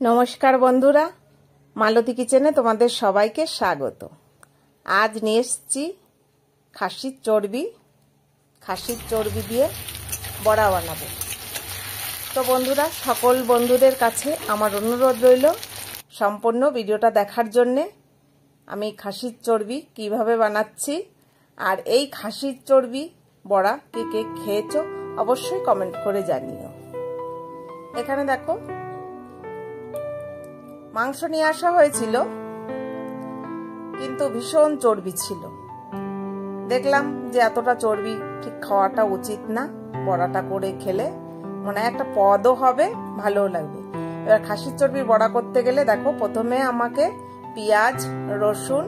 নমস্কার বন্ধুরা, মালতী কিচেনে তোমাদের সবাইকে স্বাগত। আজ নিয়ে এসেছি খাসির চর্বি দিয়ে বড়া বানাবো। তো বন্ধুরা, সকল বন্ধুদের কাছে আমার অনুরোধ রইল সম্পূর্ণ ভিডিওটা দেখার জন্যে। আমি খাসির চর্বি কিভাবে বানাচ্ছি আর এই খাসির চর্বি বড়া কে কে খেয়েছো অবশ্যই কমেন্ট করে জানিও। এখানে দেখো, মাংস নিয়ে আসা হয়েছিল, কিন্তু ভীষণ চর্বি ছিল। দেখলাম যে এতটা চর্বি ঠিক খাওয়াটা উচিত না। বড়াটা করে খেলে মনে একটা পদও হবে, ভালোও লাগবে। এবার খাসির চর্বির বড়া করতে গেলে দেখো, প্রথমে আমাকে পেঁয়াজ, রসুন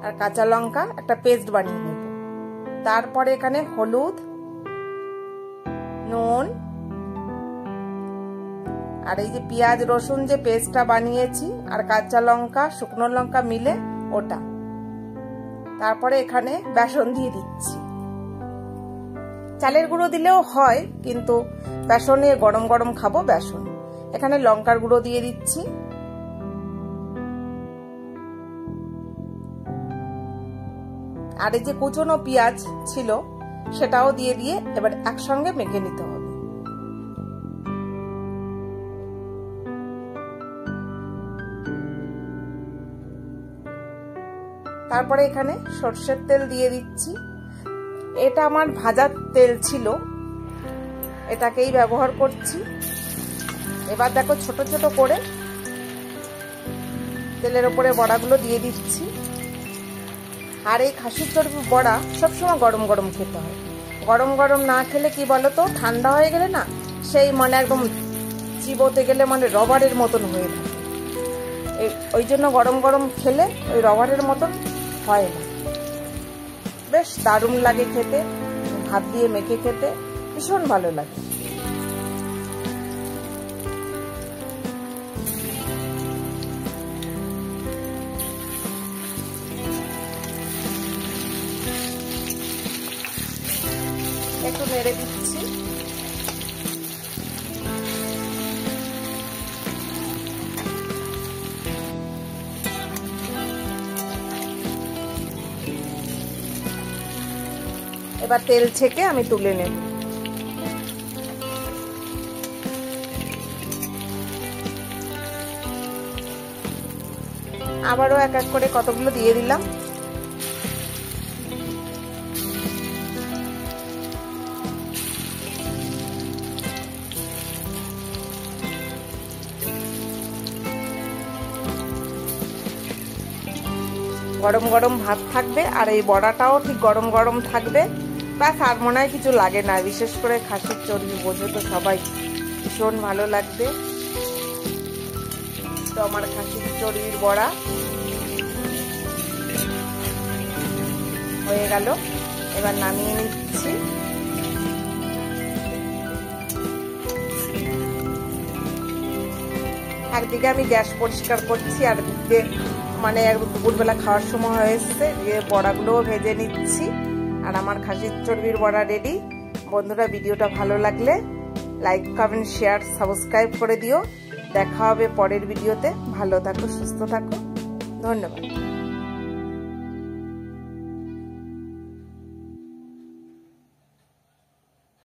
আর কাঁচা লঙ্কা একটা পেস্ট বানিয়ে নেব। তারপরে এখানে হলুদ, নুন আর এই যে পেঁয়াজ রসুন যে পেস্টটা বানিয়েছি আর কাঁচা লঙ্কা শুকনো লঙ্কা মিলে ওটা। তারপরে এখানে বেসন দিয়ে দিচ্ছি। চালের গুঁড়ো দিলেও হয়, কিন্তু বেসনে গরম গরম খাবো বেসন। এখানে লঙ্কার গুঁড়ো দিয়ে দিচ্ছি। আর এই যে কুচনো পেঁয়াজ ছিল সেটাও দিয়ে এবার একসঙ্গে মেখে নিতে হবে। তারপরে এখানে সরষের তেল দিয়ে দিচ্ছি। এটা আমার ভাজার তেল ছিল, এটাকেই ব্যবহার করছি। এবার দেখো, ছোট ছোট করে তেলের উপরে বড়াগুলো দিয়ে দিচ্ছি। আর এই খাসির চর্বি বড়া সবসময় গরম গরম খেতে হয়। গরম গরম না খেলে কি বলতো, ঠান্ডা হয়ে গেলে না সেই একদম চিবোতে গেলে রবারের মতন হয়ে থাকে। ওই জন্য গরম গরম খেলে ওই রবারের মতন হয় না। বেশ দারুণ লাগে খেতে, ভাত দিয়ে মেখে খেতে ভীষণ ভালো লাগে। একটু নেড়ে দিচ্ছি। এবার তেল ছেঁকে আমি তুলে নেব। আবারও এক এক করে কতগুলো দিয়ে দিলাম। গরম গরম ভাত থাকবে আর এই বড়াটাও ঠিক গরম গরম থাকবে। ব্যাস, আর মনে হয় কিছু লাগে না। বিশেষ করে খাসির চর্বি বোঝো তো সবাই, ভীষণ ভালো লাগবে। তো আমার খাসির চর্বির বড়া হয়ে গেল, এবার নামিয়ে নিচ্ছি। একদিকে আমি গ্যাস পরিষ্কার করছি আর দিকে দুপুরবেলা খাওয়ার সময় হয়ে এসছে, যে বড়াগুলোও ভেজে নিচ্ছি। আর আমার খাসির চর্বির বড়া রেডি। বন্ধুরা, ভিডিওটা ভালো লাগলে লাইক, কমেন্ট, শেয়ার, সাবস্ক্রাইব করে দিও। দেখা হবে পরের ভিডিওতে। ভালো থাকো, সুস্থ থাকো, ধন্যবাদ।